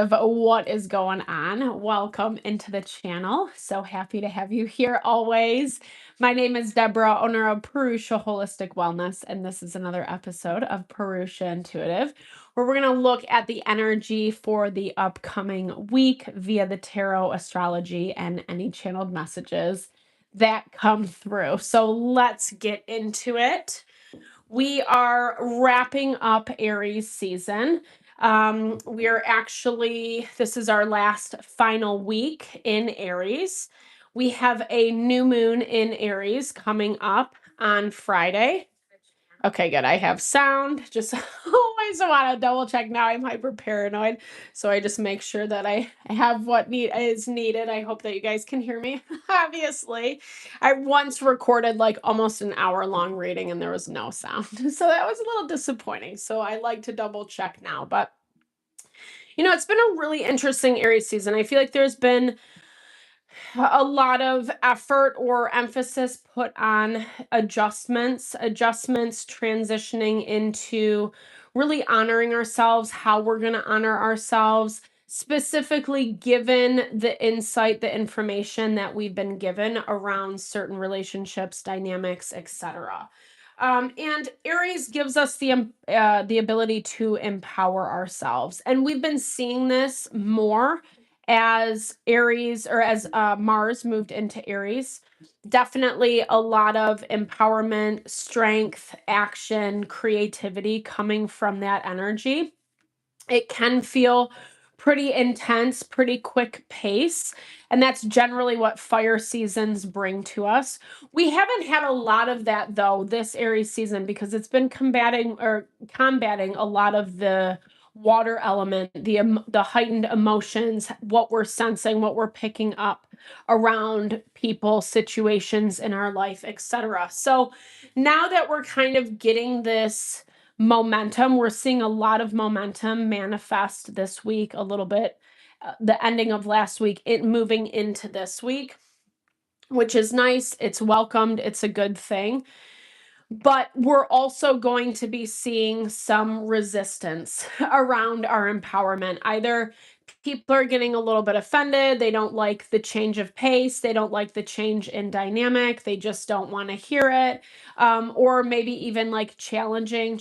collective, what is going on? Welcome into the channel. So happy to have you here always. My name is Deborah, owner of Purusha Holistic Wellness, and this is another episode of Purusha Intuitive, where we're going to look at the energy for the upcoming week via the tarot, astrology, and any channeled messages that come through. So let's get into it. We are wrapping up Aries season. This is our last final week in Aries. We have a new moon in Aries coming up on Friday. Okay, good. I have sound. Just always want to double check. Now I'm hyper paranoid. So I just make sure that I have what is needed. I hope that you guys can hear me. Obviously, I once recorded like almost an hour-long reading and there was no sound. So that was a little disappointing. So I like to double check now. But, it's been a really interesting Aries season. I feel like there's been a lot of effort or emphasis put on adjustments transitioning into really honoring ourselves, how we're going to honor ourselves, specifically given the insight, the information that we've been given around certain relationships, dynamics, etc. And Aries gives us the ability to empower ourselves, and we've been seeing this more as Aries or as Mars moved into Aries. Definitely a lot of empowerment, strength, action, creativity coming from that energy. It can feel pretty intense, pretty quick pace. And that's generally what fire seasons bring to us. We haven't had a lot of that though this Aries season because it's been combating a lot of the water element, the heightened emotions, what we're sensing, what we're picking up around people, situations in our life, etc. So now that we're kind of getting this momentum, we're seeing a lot of momentum manifest this week, a little bit the ending of last week, it moving into this week, which is nice. It's welcomed. It's a good thing. But we're also going to be seeing some resistance around our empowerment. Either people are getting a little bit offended, they don't like the change of pace, they don't like the change in dynamic, they just don't want to hear it, or maybe even like challenging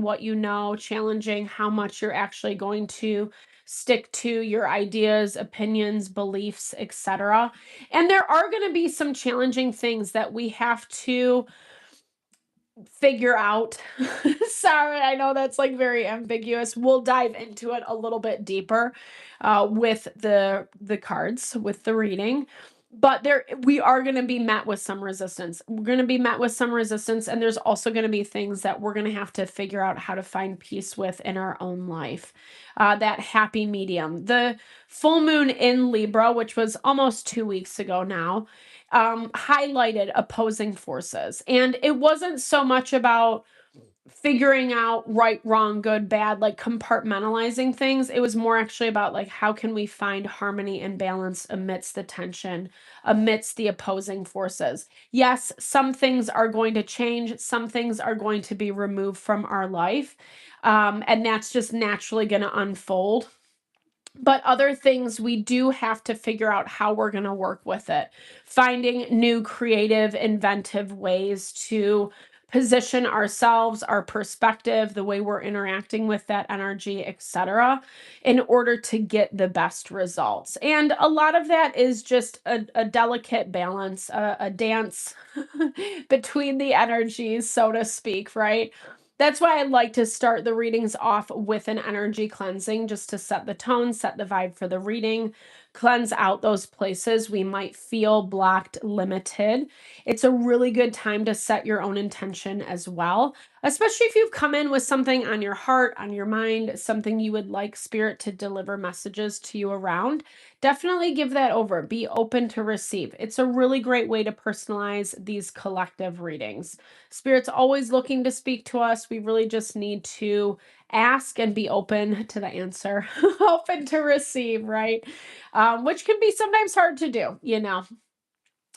what you know, challenging how much you're actually going to stick to your ideas, opinions, beliefs, etc. And there are going to be some challenging things that we have to figure out. Sorry, I know that's like very ambiguous. We'll dive into it a little bit deeper with the cards, with the reading. But we are going to be met with some resistance. We're going to be met with some resistance, and there's also going to be things that we're going to have to figure out how to find peace with in our own life. That happy medium. The full moon in Libra, which was almost 2 weeks ago now, highlighted opposing forces. And it wasn't so much about figuring out right, wrong, good, bad, like compartmentalizing things. It was more actually about like, how can we find harmony and balance amidst the tension, amidst the opposing forces? Yes, some things are going to change. Some things are going to be removed from our life. And that's just naturally going to unfold. But other things, we do have to figure out how we're going to work with it. Finding new, creative, inventive ways to position ourselves, our perspective, the way we're interacting with that energy, etc., in order to get the best results. And a lot of that is just a delicate balance, a dance between the energies, so to speak, right? That's why I like to start the readings off with an energy cleansing, just to set the tone, set the vibe for the reading, cleanse out those places we might feel blocked, limited. It's a really good time to set your own intention as well, especially if you've come in with something on your heart, on your mind, something you would like Spirit to deliver messages to you around. Definitely give that over. Be open to receive. It's a really great way to personalize these collective readings. Spirit's always looking to speak to us. We really just need to ask and be open to the answer, open to receive, right? Which can be sometimes hard to do,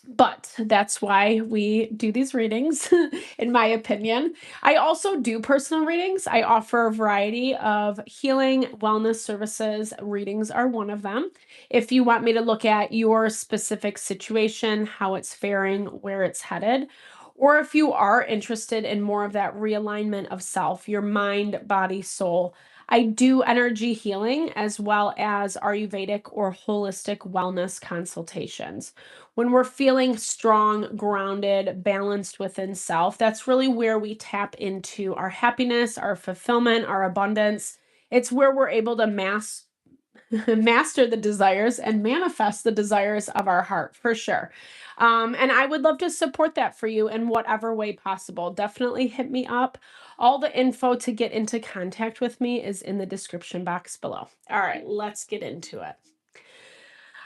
But that's why we do these readings, in my opinion. I also do personal readings. I offer a variety of healing wellness services. Readings are one of them. If you want me to look at your specific situation, how it's faring, where it's headed, or if you are interested in more of that realignment of self, your mind, body, soul, I do energy healing as well as Ayurvedic or holistic wellness consultations. When we're feeling strong, grounded, balanced within self, that's really where we tap into our happiness, our fulfillment, our abundance. It's where we're able to master the desires and manifest the desires of our heart, for sure. And I would love to support that for you in whatever way possible. Definitely hit me up. All the info to get into contact with me is in the description box below. All right, let's get into it.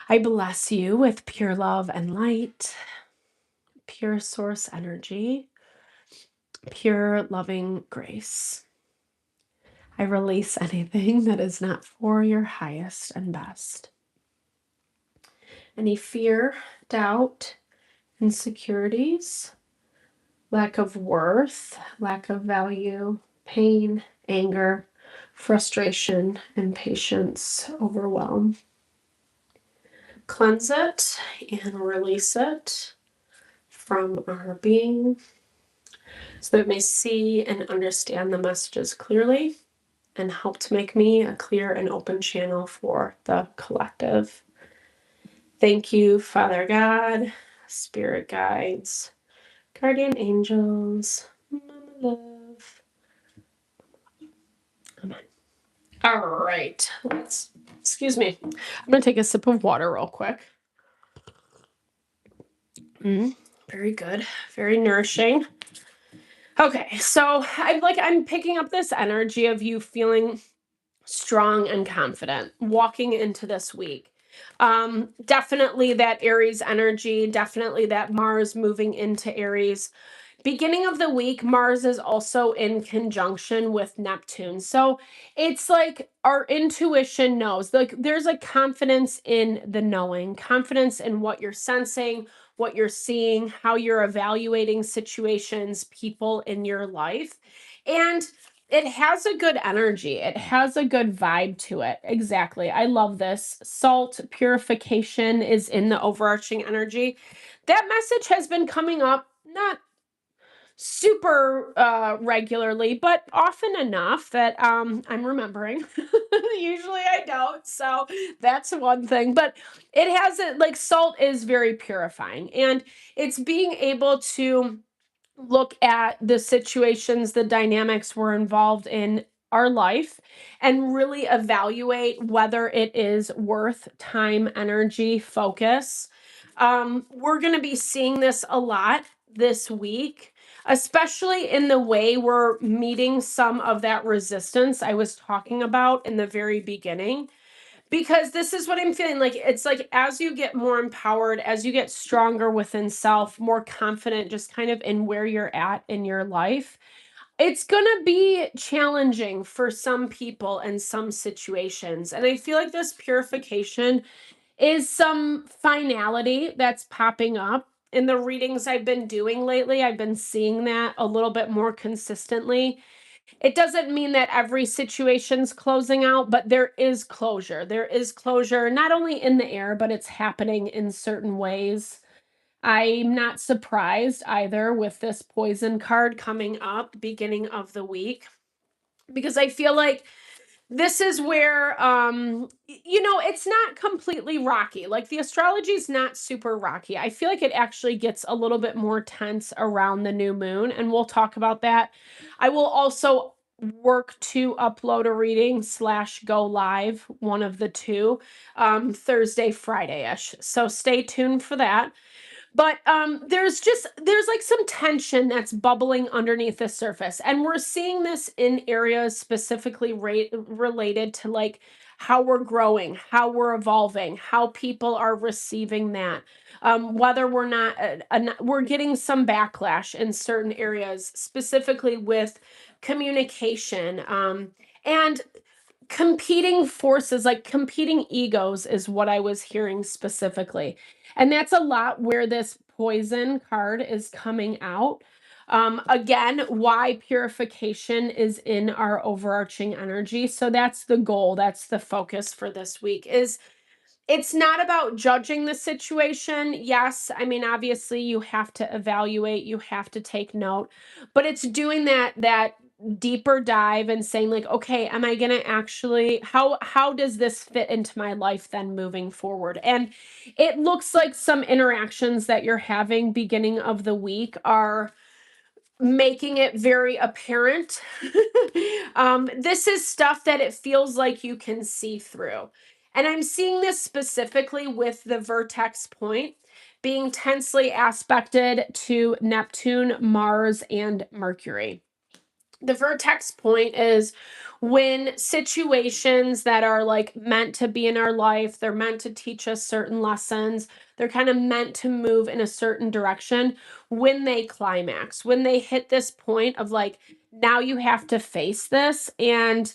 I bless you with pure love and light, pure source energy, pure loving grace. I release anything that is not for your highest and best. Any fear, doubt, insecurities, lack of worth, lack of value, pain, anger, frustration, impatience, overwhelm. Cleanse it and release it from our being so that we may see and understand the messages clearly and help to make me a clear and open channel for the collective. Thank you, Father God, Spirit guides, guardian angels, Mama Love. Amen. All right, excuse me. I'm going to take a sip of water real quick. Very good, very nourishing. Okay, so I'm picking up this energy of you feeling strong and confident walking into this week. Definitely that Aries energy, definitely that Mars moving into Aries. Beginning of the week, Mars is also in conjunction with Neptune. So it's like our intuition knows. Like there's a confidence in the knowing, confidence in what you're sensing, what you're seeing, how you're evaluating situations, people in your life. And it has a good energy. It has a good vibe to it. Exactly. I love this. Salt purification is in the overarching energy. That message has been coming up, not super regularly, but often enough that I'm remembering. Usually I don't, so that's one thing. But it has it like salt is very purifying, and it's being able to look at the situations, the dynamics we're involved in our life, and really evaluate whether it is worth time, energy, focus. We're going to be seeing this a lot this week, especially in the way we're meeting some of that resistance I was talking about in the very beginning. Because this is what I'm feeling like. It's like as you get more empowered, as you get stronger within self, more confident, just kind of in where you're at in your life, it's going to be challenging for some people and some situations. And I feel like this purification is some finality that's popping up. In the readings I've been doing lately, I've been seeing that a little bit more consistently. It doesn't mean that every situation's closing out, but there is closure. There is closure not only in the air, but it's happening in certain ways. I'm not surprised either with this poison card coming up beginning of the week, because I feel like this is where it's not completely rocky. Like the astrology is not super rocky. I feel like it actually gets a little bit more tense around the new moon, and we'll talk about that. I will also work to upload a reading / go live, one of the two, Thursday, Friday-ish. So stay tuned for that. But there's like some tension that's bubbling underneath the surface. And we're seeing this in areas specifically related to like how we're growing, how we're evolving, how people are receiving that. Whether we're not, we're getting some backlash in certain areas, specifically with communication. And competing forces, like competing egos, is what I was hearing specifically. And that's a lot where this poison card is coming out. Again, why purification is in our overarching energy. So that's the goal. That's the focus for this week. Is it's not about judging the situation. Yes, I mean, obviously you have to evaluate, you have to take note, but it's doing that deeper dive and saying like, okay, am I going to actually, how does this fit into my life then moving forward? And it looks like some interactions that you're having beginning of the week are making it very apparent. This is stuff that it feels like you can see through. And I'm seeing this specifically with the vertex point being tensely aspected to Neptune, Mars, and Mercury. The vertex point is when situations that are like meant to be in our life, they're meant to teach us certain lessons, they're kind of meant to move in a certain direction. When they climax, when they hit this point of like, now you have to face this, and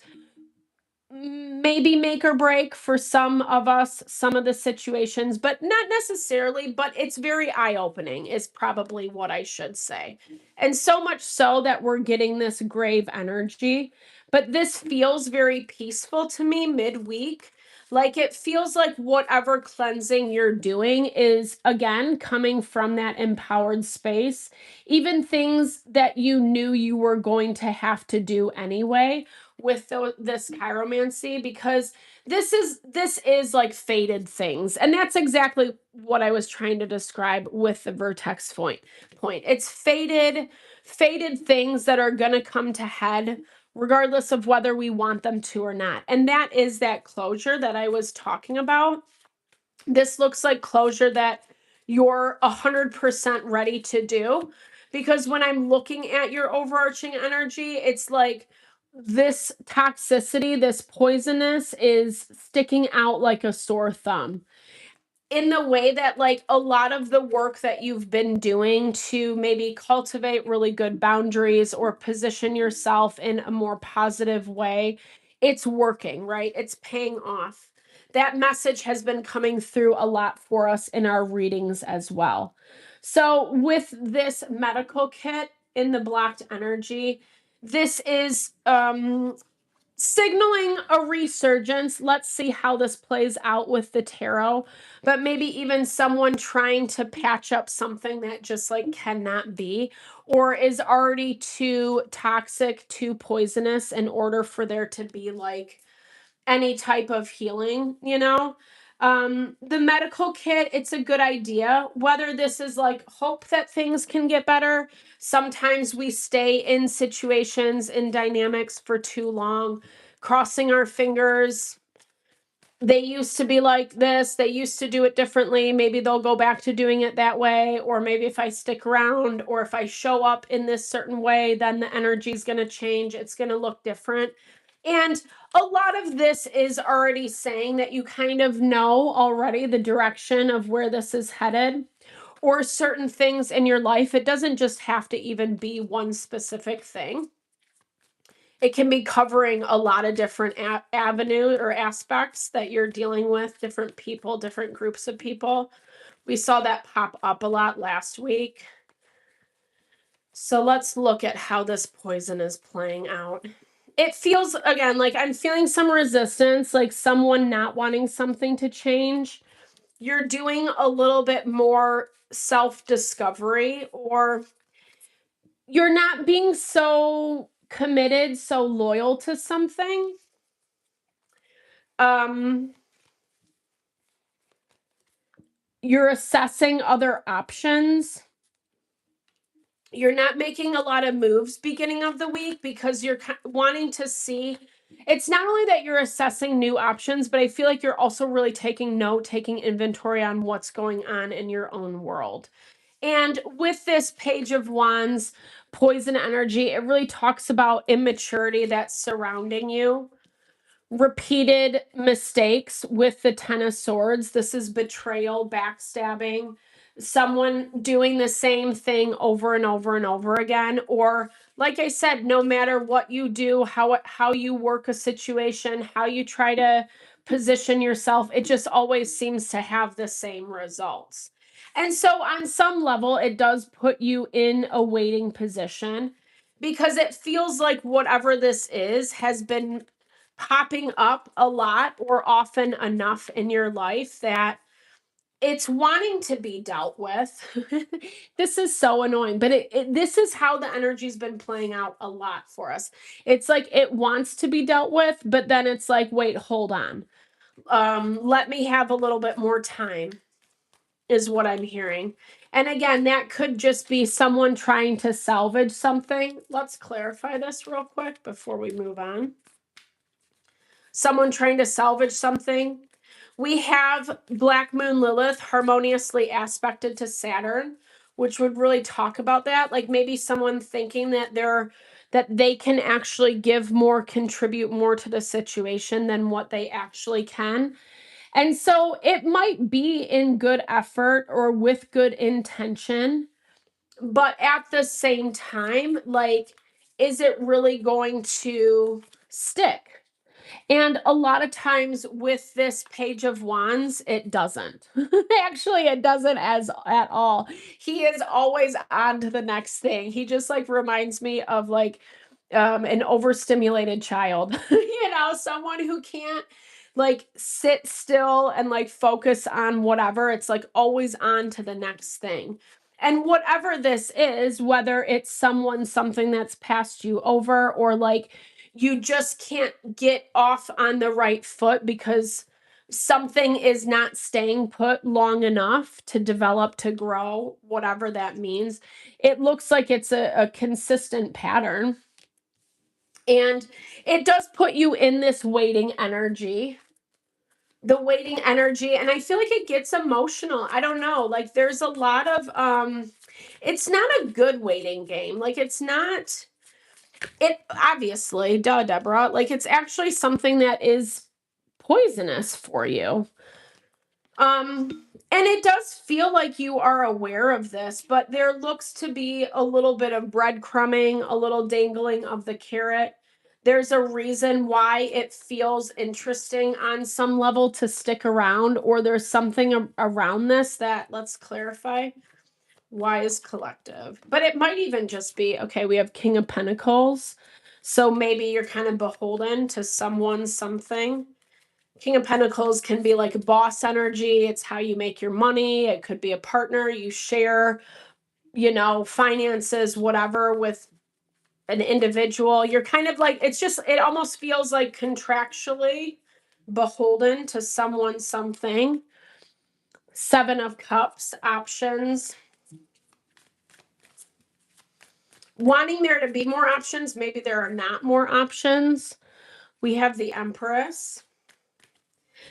maybe make or break for some of us, some of the situations, but not necessarily, but it's very eye-opening is probably what I should say. And so much so that we're getting this grave energy, but this feels very peaceful to me midweek. Like it feels like whatever cleansing you're doing is again coming from that empowered space. Even things that you knew you were going to have to do anyway with this chiromancy, because this is like fated things, and that's exactly what I was trying to describe with the vertex point. It's fated things that are going to come to head regardless of whether we want them to or not, and that is that closure that I was talking about. This looks like closure that you're 100% ready to do, because when I'm looking at your overarching energy, it's like this toxicity, this poisonous is sticking out like a sore thumb, in the way that like a lot of the work that you've been doing to maybe cultivate really good boundaries or position yourself in a more positive way, it's working, right? It's paying off. That message has been coming through a lot for us in our readings as well. So with this medical kit in the blocked energy, this is signaling a resurgence. Let's see how this plays out with the tarot, but maybe even someone trying to patch up something that just like cannot be, or is already too toxic, too poisonous in order for there to be like any type of healing, you know? The medical kit, it's a good idea. Whether this is like hope that things can get better. Sometimes we stay in situations, in dynamics for too long, crossing our fingers. They used to be like this, they used to do it differently. Maybe they'll go back to doing it that way. Or maybe if I stick around or if I show up in this certain way, then the energy is going to change. It's going to look different. And a lot of this is already saying that you kind of know already the direction of where this is headed, or certain things in your life. It doesn't just have to even be one specific thing. It can be covering a lot of different avenue or aspects that you're dealing with, different people, different groups of people. We saw that pop up a lot last week. So let's look at how this poison is playing out. It feels, again, like I'm feeling some resistance, like someone not wanting something to change. You're doing a little bit more self-discovery, or you're not being so committed, so loyal to something. You're assessing other options. You're not making a lot of moves beginning of the week because you're wanting to see. It's not only that you're assessing new options, but I feel like you're also really taking note, taking inventory on what's going on in your own world. And with this Page of Wands, poison energy, it really talks about immaturity that's surrounding you. Repeated mistakes with the Ten of Swords. This is betrayal, backstabbing, someone doing the same thing over and over and over again. Or like I said, no matter what you do, how you work a situation, how you try to position yourself, it just always seems to have the same results. And so on some level, it does put you in a waiting position because it feels like whatever this is has been popping up a lot or often enough in your life that it's wanting to be dealt with. This is so annoying, but this is how the energy's been playing out a lot for us. It's like it wants to be dealt with, but then it's like, wait, hold on. Let me have a little bit more time, is what I'm hearing. And again, that could just be someone trying to salvage something. Let's clarify this real quick before we move on. Someone trying to salvage something. We have Black Moon Lilith harmoniously aspected to Saturn, which would really talk about that. Like maybe someone thinking that they can actually give more, contribute more to the situation than what they actually can. And so it might be in good effort or with good intention, but at the same time, like, is it really going to stick? And a lot of times with this Page of Wands, it doesn't. Actually, it doesn't at all. He is always on to the next thing. He just like reminds me of like an overstimulated child, someone who can't like sit still and like focus on whatever. It's like always on to the next thing. And whatever this is, whether it's something that's passed you over, or like you just can't get off on the right foot because something is not staying put long enough to develop, to grow, whatever that means. It looks like it's a consistent pattern. And it does put you in this waiting energy. The waiting energy, and I feel like it gets emotional. I don't know, like there's a lot of it's not a good waiting game. Like it's not, it obviously, duh, Deborah, like it's actually something that is poisonous for you. And it does feel like you are aware of this, but there looks to be a little bit of breadcrumbing, a little dangling of the carrot. There's a reason why it feels interesting on some level to stick around, or there's something around this that, let's clarify. Wise collective. But it might even just be, okay, we have King of Pentacles. So maybe you're kind of beholden to someone, something. King of Pentacles can be like a boss energy. It's how you make your money. It could be a partner. You share, finances, whatever, with an individual. You're kind of like, it almost feels like contractually beholden to someone, something. Seven of Cups options. Wanting there to be more options, maybe there are not more options. We have the Empress,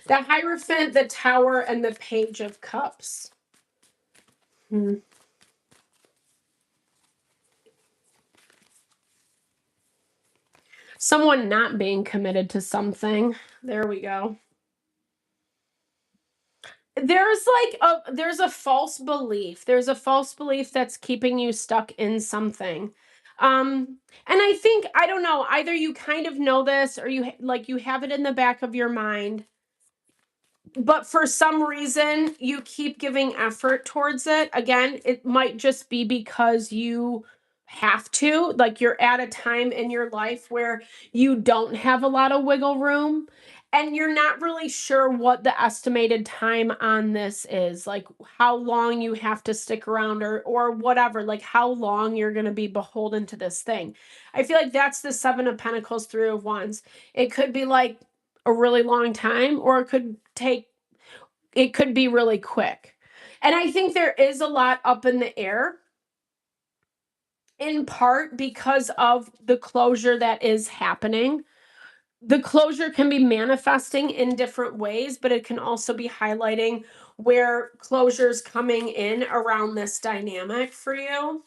the Hierophant, the Tower, and the Page of Cups. Someone not being committed to something. There we go. There's a false belief. There's a false belief that's keeping you stuck in something. And I think, I don't know, either you kind of know this or you have it in the back of your mind, but for some reason you keep giving effort towards it. Again, it might just be because you have to, like you're at a time in your life where you don't have a lot of wiggle room and you're not really sure what the estimated time on this is, like how long you have to stick around or whatever, like how long you're going to be beholden to this thing. I feel like that's the Seven of Pentacles, Three of Wands. It could be like a really long time, or it could be really quick. And I think there is a lot up in the air, in part because of the closure that is happening. The closure can be manifesting in different ways, but it can also be highlighting where closure's coming in around this dynamic for you.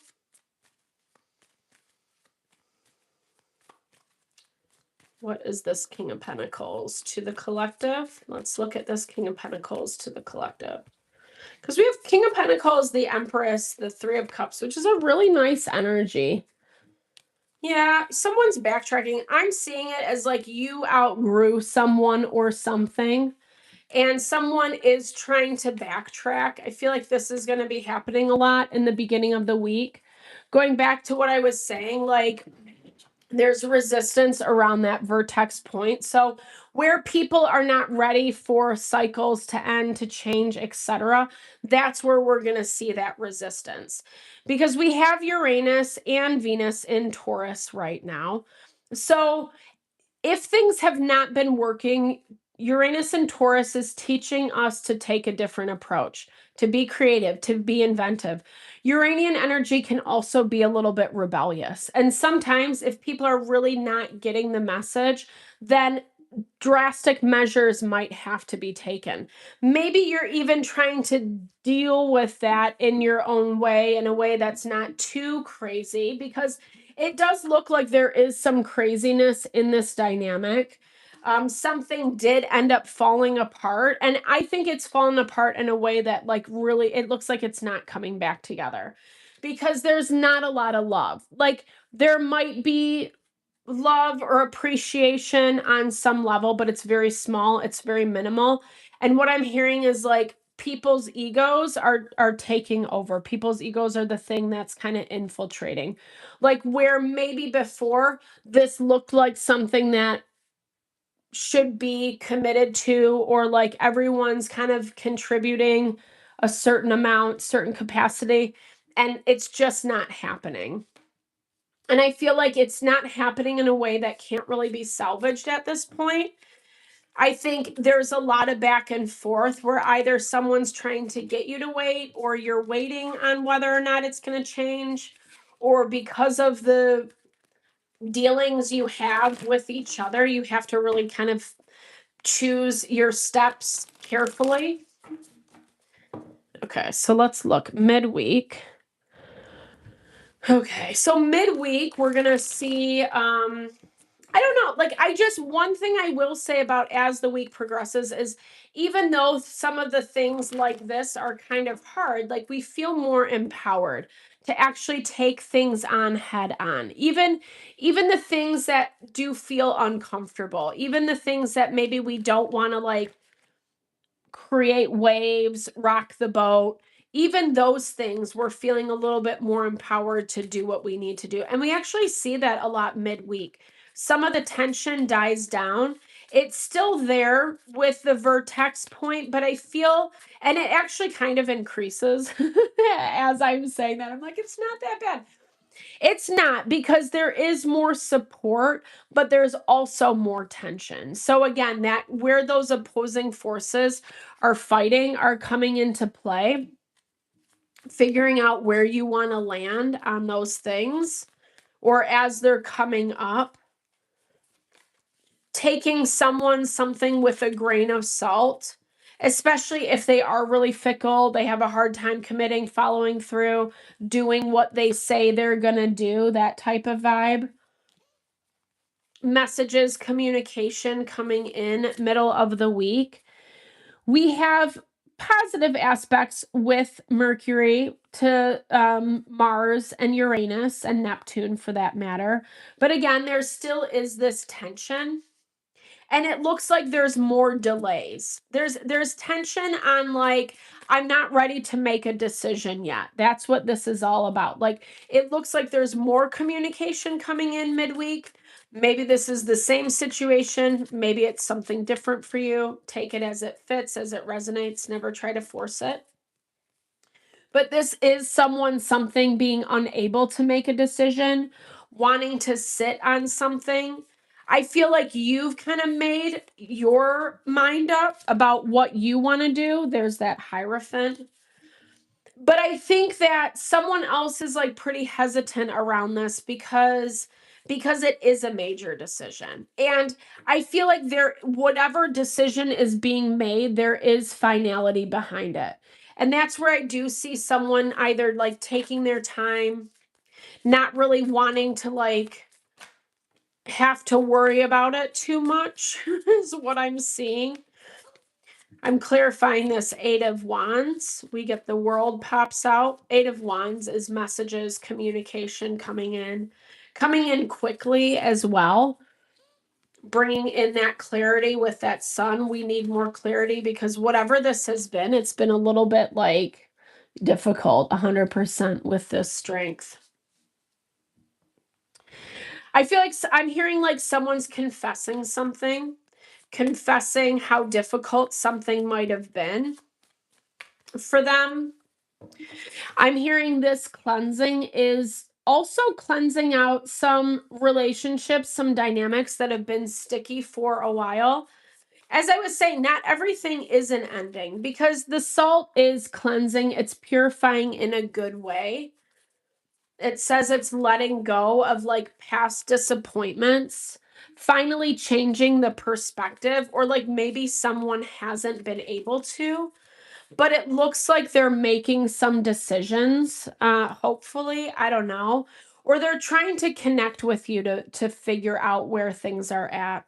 What is this King of Pentacles to the collective? Let's look at this King of Pentacles to the collective. Because we have King of Pentacles, the Empress, the Three of Cups, which is a really nice energy. Yeah, someone's backtracking. I'm seeing it as like you outgrew someone or something. and someone is trying to backtrack. I feel like this is going to be happening a lot in the beginning of the week. Going back to what I was saying, like there's resistance around that vertex point. So where people are not ready for cycles to end, to change, etc., that's where we're going to see that resistance. Because we have Uranus and Venus in Taurus right now. So if things have not been working, Uranus and Taurus is teaching us to take a different approach, to be creative, to be inventive. Uranian energy can also be a little bit rebellious. And sometimes if people are really not getting the message, then drastic measures might have to be taken. Maybe you're even trying to deal with that in your own way, in a way that's not too crazy, because it does look like there is some craziness in this dynamic. Something did end up falling apart, and I think it's fallen apart in a way that, like, really, it looks like it's not coming back together because there's not a lot of love. Like, there might be love or appreciation on some level, but it's very small, it's very minimal. And what I'm hearing is like people's egos are taking over. People's egos are the thing that's kind of infiltrating. Like where maybe before this looked like something that should be committed to, or like everyone's kind of contributing a certain amount, certain capacity, and it's just not happening. And I feel like it's not happening in a way that can't really be salvaged at this point. I think there's a lot of back and forth where either someone's trying to get you to wait, or you're waiting on whether or not it's going to change, or because of the dealings you have with each other, you have to really kind of choose your steps carefully. Okay, so let's look midweek. Okay, so midweek we're going to see I don't know. Like, one thing I will say about as the week progresses is even though some of the things like this are kind of hard, like we feel more empowered to actually take things on head on. Even the things that do feel uncomfortable, even the things that maybe we don't want to like create waves, rock the boat. Even those things, we're feeling a little bit more empowered to do what we need to do. And we actually see that a lot midweek. Some of the tension dies down. It's still there with the vertex point, but I feel, and it actually kind of increases as I'm saying that. I'm like, it's not that bad. It's not, because there is more support, but there's also more tension. So again, that where those opposing forces are fighting are coming into play. Figuring out where you want to land on those things, or as they're coming up, taking something with a grain of salt, especially if they are really fickle, they have a hard time committing, following through, doing what they say they're going to do, that type of vibe. Messages, communication coming in middle of the week. We have positive aspects with Mercury to Mars and Uranus and Neptune for that matter. But again, there still is this tension. And it looks like there's more delays. There's tension on like, I'm not ready to make a decision yet. That's what this is all about. Like, it looks like there's more communication coming in midweek. Maybe this is the same situation. Maybe it's something different for you. Take it as it fits, as it resonates. Never try to force it. But this is something being unable to make a decision, wanting to sit on something. I feel like you've kind of made your mind up about what you want to do. There's that Hierophant. But I think that someone else is like pretty hesitant around this because it is a major decision. And I feel like whatever decision is being made, there is finality behind it. And that's where I do see someone either like taking their time, not really wanting to like have to worry about it too much is what I'm seeing. I'm clarifying this 8 of Wands. We get the World pops out. 8 of Wands is messages, communication coming in quickly as well. bringing in that clarity with that sun. We need more clarity because whatever this has been, it's been a little bit like difficult 100% with this strength. I feel like I'm hearing like someone's confessing something, confessing how difficult something might have been for them. I'm hearing this cleansing is also cleansing out some relationships, some dynamics that have been sticky for a while. As I was saying, not everything is an ending because the salt is cleansing, it's purifying in a good way. It says it's letting go of like past disappointments, finally changing the perspective, or like maybe someone hasn't been able to, but it looks like they're making some decisions, hopefully, I don't know, or they're trying to connect with you to figure out where things are at.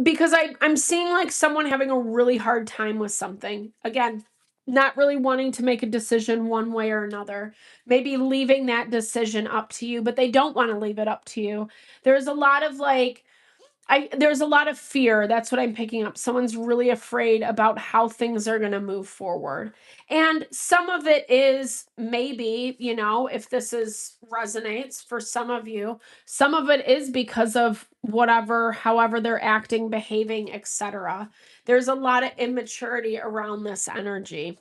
Because I'm seeing like someone having a really hard time with something. Again, not really wanting to make a decision one way or another. Maybe leaving that decision up to you, but they don't want to leave it up to you. There's a lot of like, there's a lot of fear. That's what I'm picking up. Someone's really afraid about how things are going to move forward. And some of it is maybe, you know, if this resonates for some of you, some of it is because of whatever, however they're acting, behaving, etc. There's a lot of immaturity around this energy.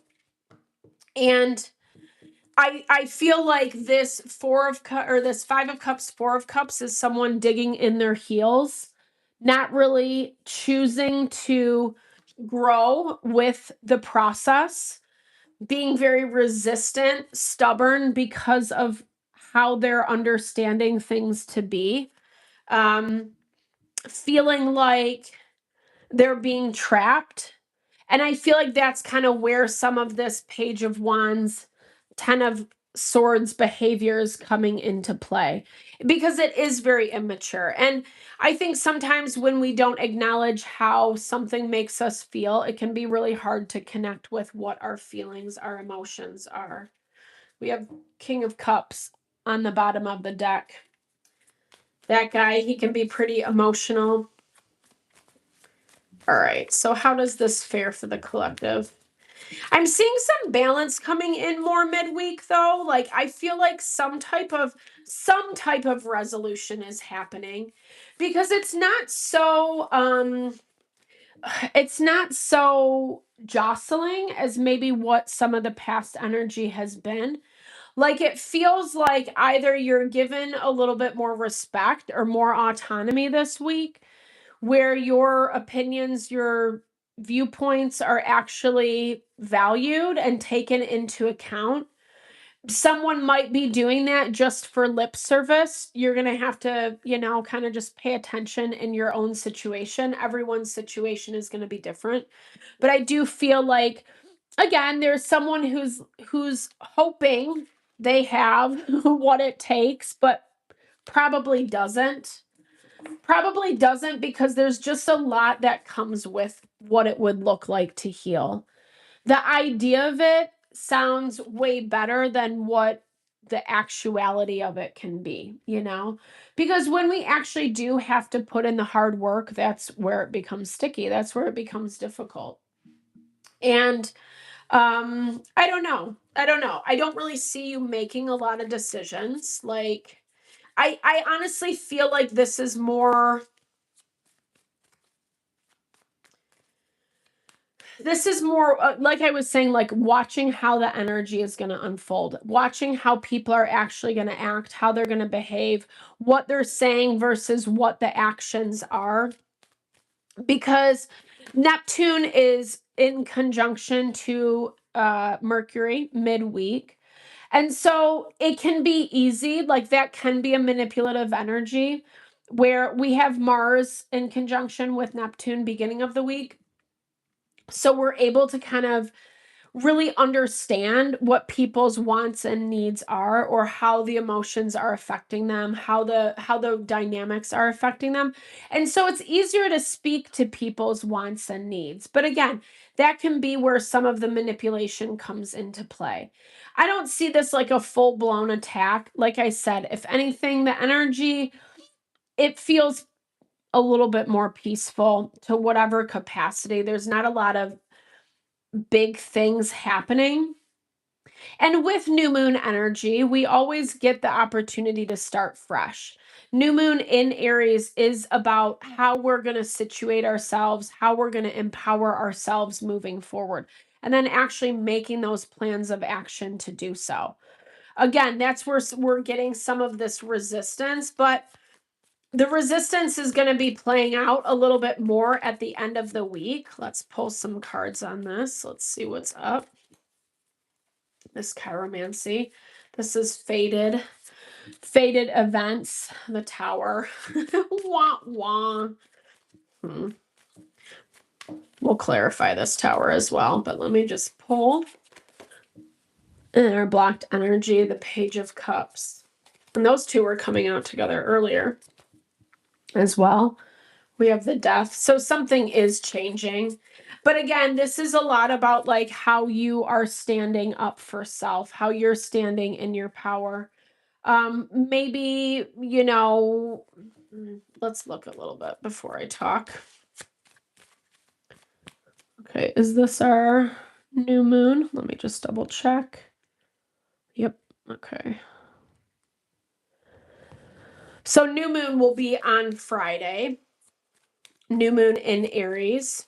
And I feel like this this 5 of Cups, 4 of Cups is someone digging in their heels, not really choosing to grow with the process, being very resistant, stubborn because of how they're understanding things to be, feeling like they're being trapped. And I feel like that's kind of where some of this Page of Wands, 10 of Swords behavior is coming into play, because it is very immature. And I think sometimes when we don't acknowledge how something makes us feel, it can be really hard to connect with what our feelings, our emotions are. We have King of Cups on the bottom of the deck. That guy, he can be pretty emotional. All right, so how does this fare for the collective? I'm seeing some balance coming in more midweek though. Like I feel like some type of resolution is happening, because it's not so jostling as maybe what some of the past energy has been. Like it feels like either you're given a little bit more respect or more autonomy this week, where your opinions, your viewpoints are actually valued and taken into account. Someone might be doing that just for lip service. You're going to have to, you know, kind of just pay attention in your own situation. Everyone's situation is going to be different. But I do feel like, again, there's someone who's hoping they have what it takes, but probably doesn't. Probably doesn't, because there's just a lot that comes with what it would look like to heal. The idea of it sounds way better than what the actuality of it can be, you know? Because when we actually do have to put in the hard work, that's where it becomes sticky. That's where it becomes difficult. And I don't know. I don't really see you making a lot of decisions. Like I honestly feel like this is more like I was saying, like watching how the energy is going to unfold, watching how people are actually going to act, how they're going to behave, what they're saying versus what the actions are. Because Neptune is in conjunction to Mercury midweek. And so it can be easy, like that can be a manipulative energy, where we have Mars in conjunction with Neptune beginning of the week. So we're able to kind of really understand what people's wants and needs are, or how the emotions are affecting them, how the dynamics are affecting them. And so it's easier to speak to people's wants and needs. But again, that can be where some of the manipulation comes into play. I don't see this like a full-blown attack. Like I said, if anything, the energy it feels a little bit more peaceful to whatever capacity. There's not a lot of big things happening. And with new moon energy, we always get the opportunity to start fresh. New moon in Aries is about how we're going to situate ourselves, how we're going to empower ourselves moving forward, and then actually making those plans of action to do so. Again, that's where we're getting some of this resistance, but the resistance is going to be playing out a little bit more at the end of the week. Let's pull some cards on this. Let's see what's up. This chiromancy. This is faded events. The Tower. Wah, wah. We'll clarify this Tower as well, but let me just pull. And our blocked energy, the Page of Cups. And those two were coming out together earlier as well. We have the Death. So something is changing. But again, this is a lot about like how you are standing up for self, how you're standing in your power. Maybe, you know, let's look a little bit before I talk. Okay, is this our new moon? Let me just double check. Yep, okay. So new moon will be on Friday. New moon in Aries.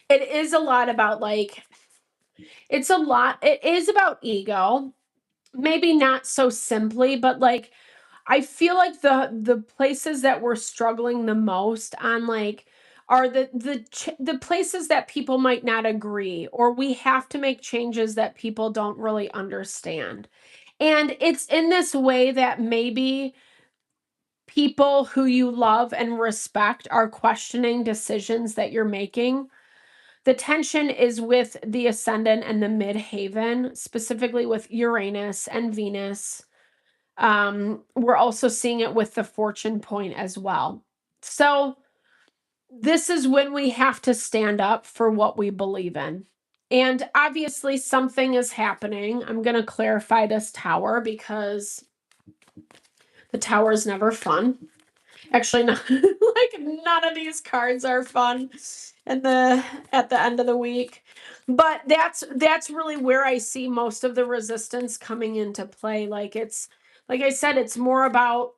It is a lot about like, it is about ego. Maybe not so simply, but like, I feel like the places that we're struggling the most on like are the places that people might not agree, or we have to make changes that people don't really understand. And it's in this way that maybe people who you love and respect are questioning decisions that you're making. The tension is with the ascendant and the midheaven, specifically with Uranus and Venus. We're also seeing it with the fortune point as well. So this is when we have to stand up for what we believe in. And obviously something is happening. I'm going to clarify this Tower because the Tower is never fun. Actually, not, like none of these cards are fun at the end of the week. But that's really where I see most of the resistance coming into play. Like it's, like I said, it's more about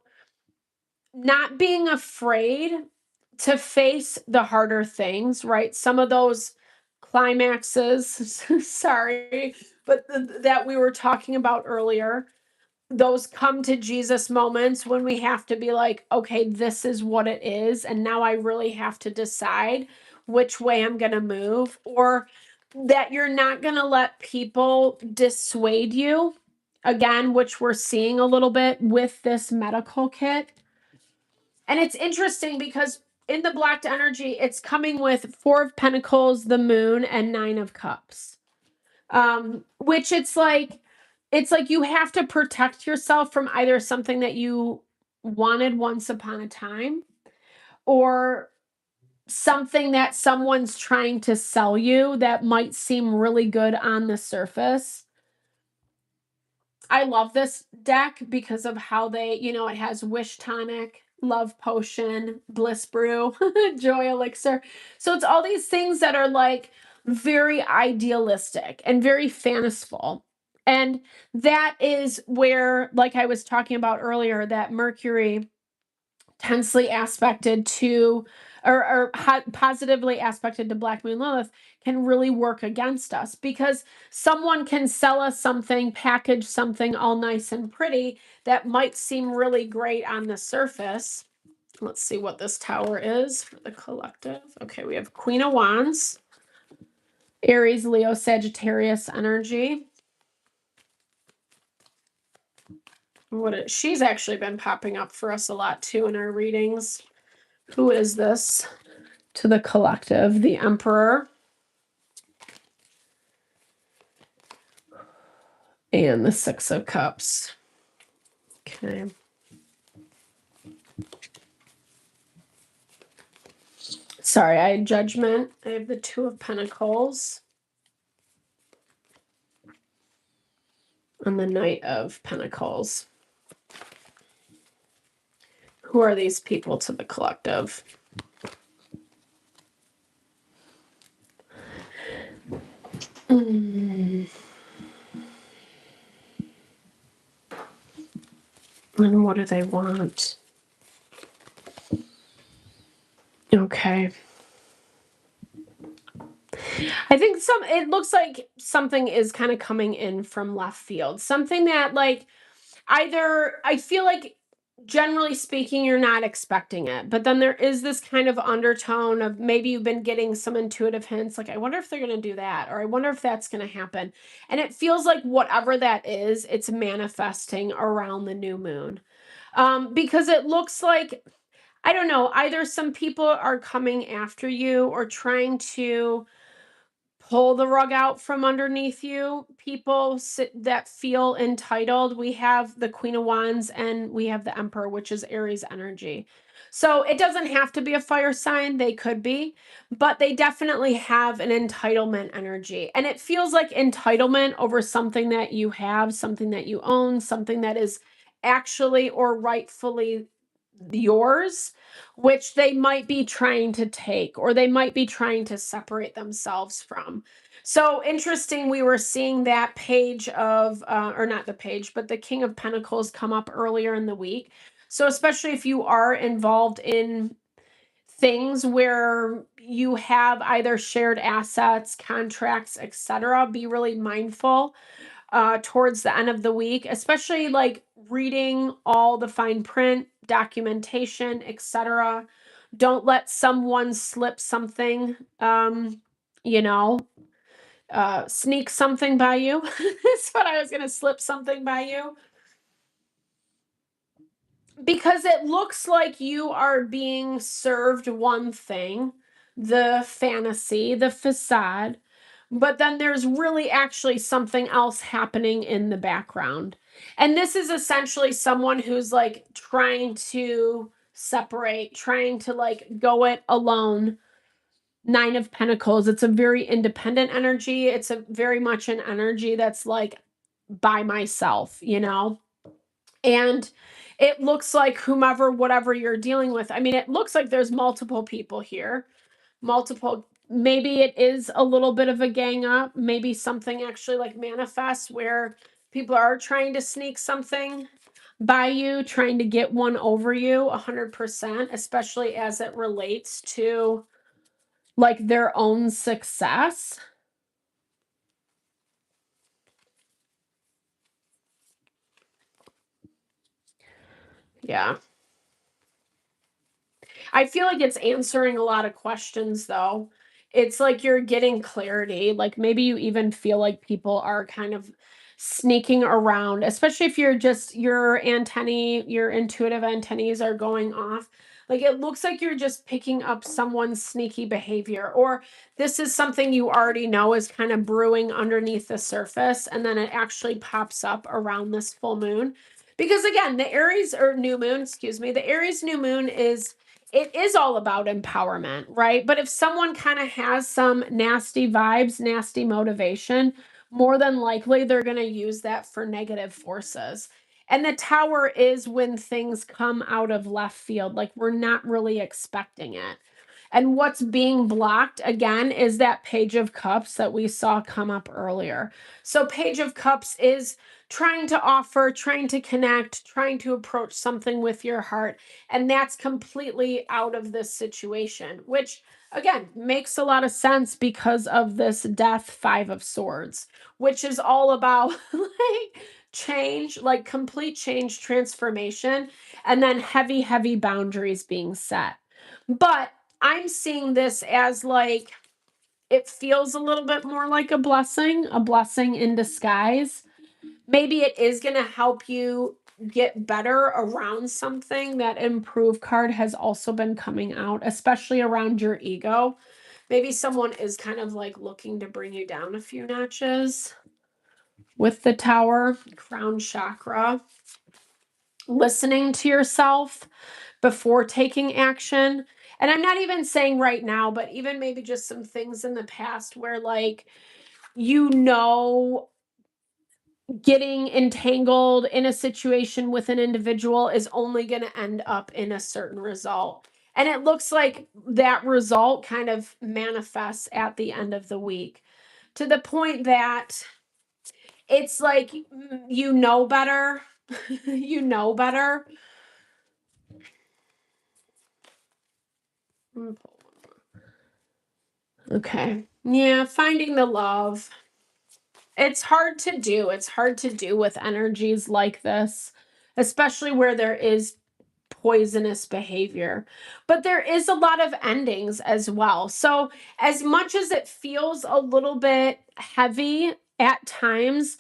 not being afraid to face the harder things, right? Some of those climaxes, sorry, but that we were talking about earlier, those come to Jesus moments when we have to be like, okay, this is what it is. And now I really have to decide which way I'm going to move, or that you're not going to let people dissuade you. Again, which we're seeing a little bit with this medical kit. And it's interesting because in the blocked energy, it's coming with 4 of Pentacles, the Moon, and 9 of Cups. Which it's like you have to protect yourself from either something that you wanted once upon a time, or something that someone's trying to sell you that might seem really good on the surface. I love this deck because of how they, you know, it has Wish Tonic, Love Potion, Bliss Brew, Joy Elixir. So it's all these things that are like very idealistic and very fanciful. And that is where, like I was talking about earlier, that Mercury tensely aspected to, or positively aspected to Black Moon Lilith can really work against us, because someone can sell us something, package something all nice and pretty that might seem really great on the surface. Let's see what this Tower is for the collective. Okay, we have Queen of Wands, Aries, Leo, Sagittarius energy. She's actually been popping up for us a lot too in our readings. Who is this to the collective? The Emperor. And the 6 of Cups. Okay. Sorry, I had Judgment. I have the 2 of Pentacles. on the Knight of Pentacles. Who are these people to the collective? And what do they want? Okay. I think it looks like something is kind of coming in from left field. Something that like either I feel like generally speaking, you're not expecting it, but then there is this kind of undertone of maybe you've been getting some intuitive hints. Like, I wonder if they're going to do that, or I wonder if that's going to happen. And it feels like whatever that is, it's manifesting around the new moon. Because it looks like, I don't know, either some people are coming after you or trying to pull the rug out from underneath you. People that feel entitled. We have the Queen of Wands and we have the Emperor, which is Aries energy. So it doesn't have to be a fire sign. They could be, but they definitely have an entitlement energy. And it feels like entitlement over something that you have, something that you own, something that is actually or rightfully yours, which they might be trying to take, or they might be trying to separate themselves from. So interesting, we were seeing that page of, or not the page, but the King of Pentacles come up earlier in the week. So especially if you are involved in things where you have either shared assets, contracts, etc., be really mindful towards the end of the week, especially like reading all the fine print, documentation, etc. Don't let someone slip something, you know, sneak something by you. That's what I was going to slip something by you. Because it looks like you are being served one thing, the fantasy, the facade, but then there's really actually something else happening in the background. And this is essentially someone who's like trying to separate, trying to like go it alone. Nine of Pentacles. It's a very independent energy. It's a very much an energy that's like by myself, you know? And it looks like whomever, whatever you're dealing with. I mean, it looks like there's multiple people here, maybe it is a little bit of a gang up. Maybe something actually like manifests where people are trying to sneak something by you, trying to get one over you 100%, especially as it relates to like their own success. Yeah. I feel like it's answering a lot of questions though. It's like you're getting clarity. Like maybe you even feel like people are kind of sneaking around, especially if you're just your antennae, your intuitive antennas are going off. Like it looks like you're just picking up someone's sneaky behavior, or this is something you already know is kind of brewing underneath the surface, and then it actually pops up around this full moon. Because again, the Aries or new moon, excuse me, the Aries new moon it is all about empowerment, right? But if someone kind of has some nasty vibes, nasty motivation, more than likely they're going to use that for negative forces. And the Tower is when things come out of left field, like we're not really expecting it. And what's being blocked again is that Page of Cups that we saw come up earlier. So Page of Cups is trying to offer, trying to connect, trying to approach something with your heart. And that's completely out of this situation, which again makes a lot of sense because of this Death, Five of Swords, which is all about like change, like complete change, transformation, and then heavy, heavy boundaries being set. But I'm seeing this as like, it feels a little bit more like a blessing in disguise. Maybe it is going to help you get better around something. That Improve card has also been coming out, especially around your ego. Maybe someone is kind of like looking to bring you down a few notches with the Tower, crown chakra. Listening to yourself before taking action. And I'm not even saying right now, but even maybe just some things in the past where like, you know, getting entangled in a situation with an individual is only going to end up in a certain result. And it looks like that result kind of manifests at the end of the week, to the point that it's like, you know better. You know better. Okay. Yeah, finding the love. It's hard to do. It's hard to do with energies like this, especially where there is poisonous behavior. But there is a lot of endings as well. So, as much as it feels a little bit heavy at times,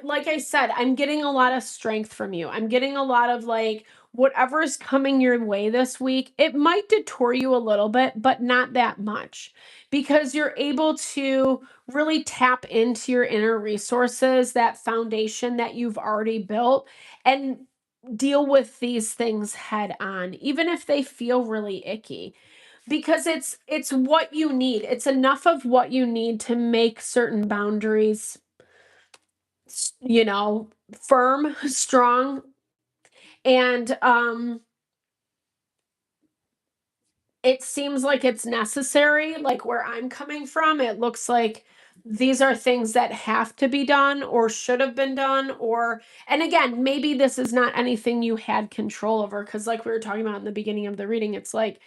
like I said, I'm getting a lot of strength from you. I'm getting a lot of like, whatever is coming your way this week, it might detour you a little bit, but not that much, because you're able to really tap into your inner resources, that foundation that you've already built, and deal with these things head on, even if they feel really icky, because it's what you need. It's enough of what you need to make certain boundaries, firm, strong. And it seems like it's necessary. Like, where I'm coming from, it looks like these are things that have to be done or should have been done. And again, maybe this is not anything you had control over, because like we were talking about in the beginning of the reading, it's like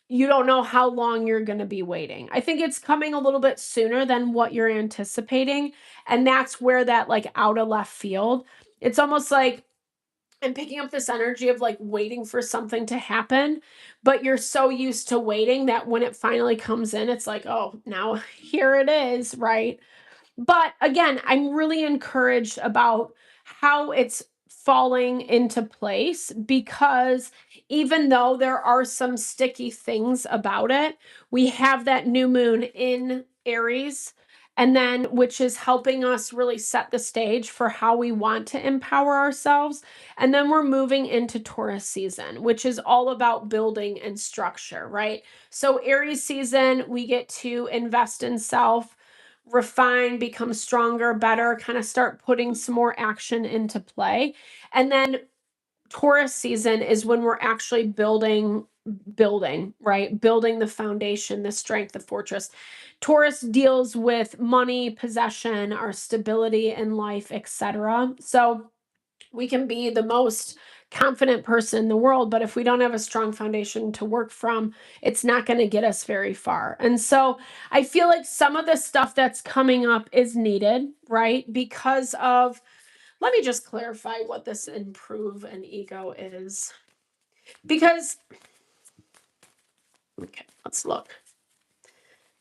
you don't know how long you're going to be waiting. I think it's coming a little bit sooner than what you're anticipating, and that's where that, like, out of left field, it's almost like I'm picking up this energy of like waiting for something to happen, but you're so used to waiting that when it finally comes in, it's like, oh, now here it is, right? But again, I'm really encouraged about how it's falling into place, because even though there are some sticky things about it, we have that new moon in Aries, and then which is helping us really set the stage for how we want to empower ourselves. And then we're moving into Taurus season, which is all about building and structure, right? So Aries season, we get to invest in self, refine, become stronger, better, kind of start putting some more action into play. And then Taurus season is when we're actually building, right? Building the foundation, the strength, the fortress. Taurus deals with money, possession, our stability in life, etc. So we can be the most confident person in the world, but if we don't have a strong foundation to work from, it's not going to get us very far. And so I feel like some of the stuff that's coming up is needed, right? Because of, let me just clarify what this improve an ego is. Because, okay, let's look.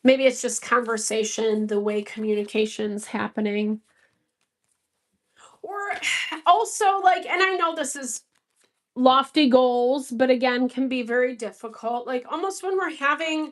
Maybe it's just conversation, the way communication's happening. Or also, like, and I know this is lofty goals, but again, can be very difficult. Like, almost when we're having,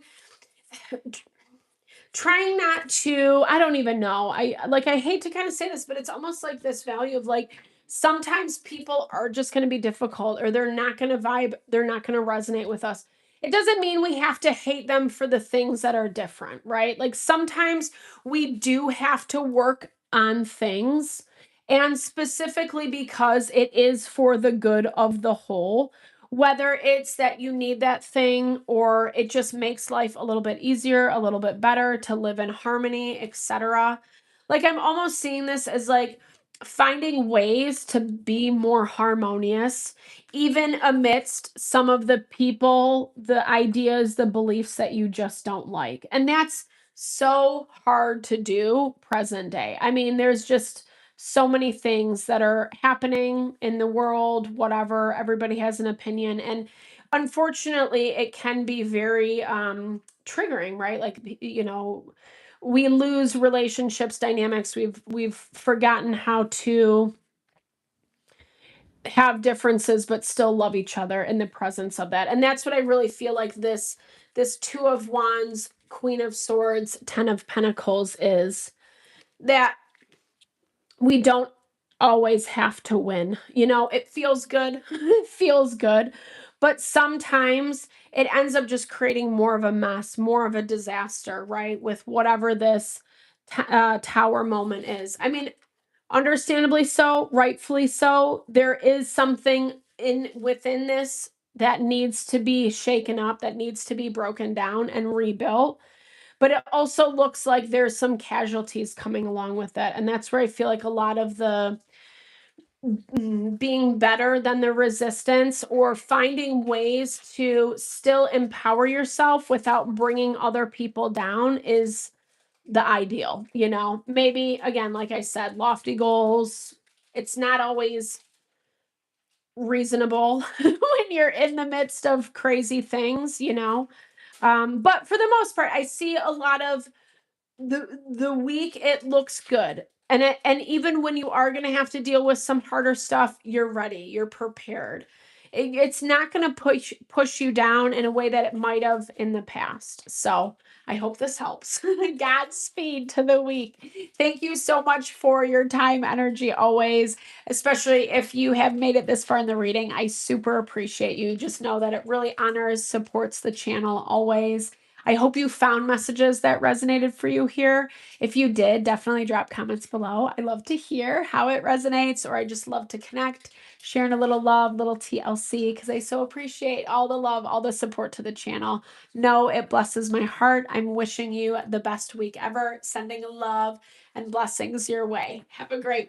trying not to, I don't even know. I hate to kind of say this, but it's almost like this value of like, sometimes people are just going to be difficult, or they're not going to vibe, they're not going to resonate with us. It doesn't mean we have to hate them for the things that are different, right? Like, sometimes we do have to work on things, and specifically because it is for the good of the whole, whether it's that you need that thing or it just makes life a little bit easier, a little bit better to live in harmony, etc. Like, I'm almost seeing this as like finding ways to be more harmonious, even amidst some of the people, the ideas, the beliefs that you just don't like. And that's so hard to do present day. I mean, there's just so many things that are happening in the world, whatever, everybody has an opinion. And unfortunately, it can be very triggering, right? Like, we lose relationships, dynamics. We've forgotten how to have differences but still love each other in the presence of that. And that's what I really feel like this Two of Wands, Queen of Swords, Ten of Pentacles is, that we don't always have to win. It feels good. It feels good. But sometimes it ends up just creating more of a mess, more of a disaster, right? With whatever this tower moment is. I mean, Understandably so, rightfully so. There is something within this that needs to be shaken up, that needs to be broken down and rebuilt. But it also looks like there's some casualties coming along with it. And that's where I feel like a lot of the being better than the resistance, or finding ways to still empower yourself without bringing other people down, is the ideal. Maybe, again, like I said, lofty goals. It's not always reasonable when you're in the midst of crazy things. But for the most part, I see a lot of the week. It looks good. And even when you are going to have to deal with some harder stuff, you're ready, you're prepared. It's not going to push you down in a way that it might have in the past. So I hope this helps. Godspeed to the week. Thank you so much for your time, energy, always, especially if you have made it this far in the reading. I super appreciate you. Just know that it really honors, supports the channel always. I hope you found messages that resonated for you here. If you did, definitely drop comments below. I love to hear how it resonates, or I just love to connect, sharing a little love, little TLC, because I so appreciate all the love, all the support to the channel. No, it blesses my heart. I'm wishing you the best week ever, sending love and blessings your way. Have a great one.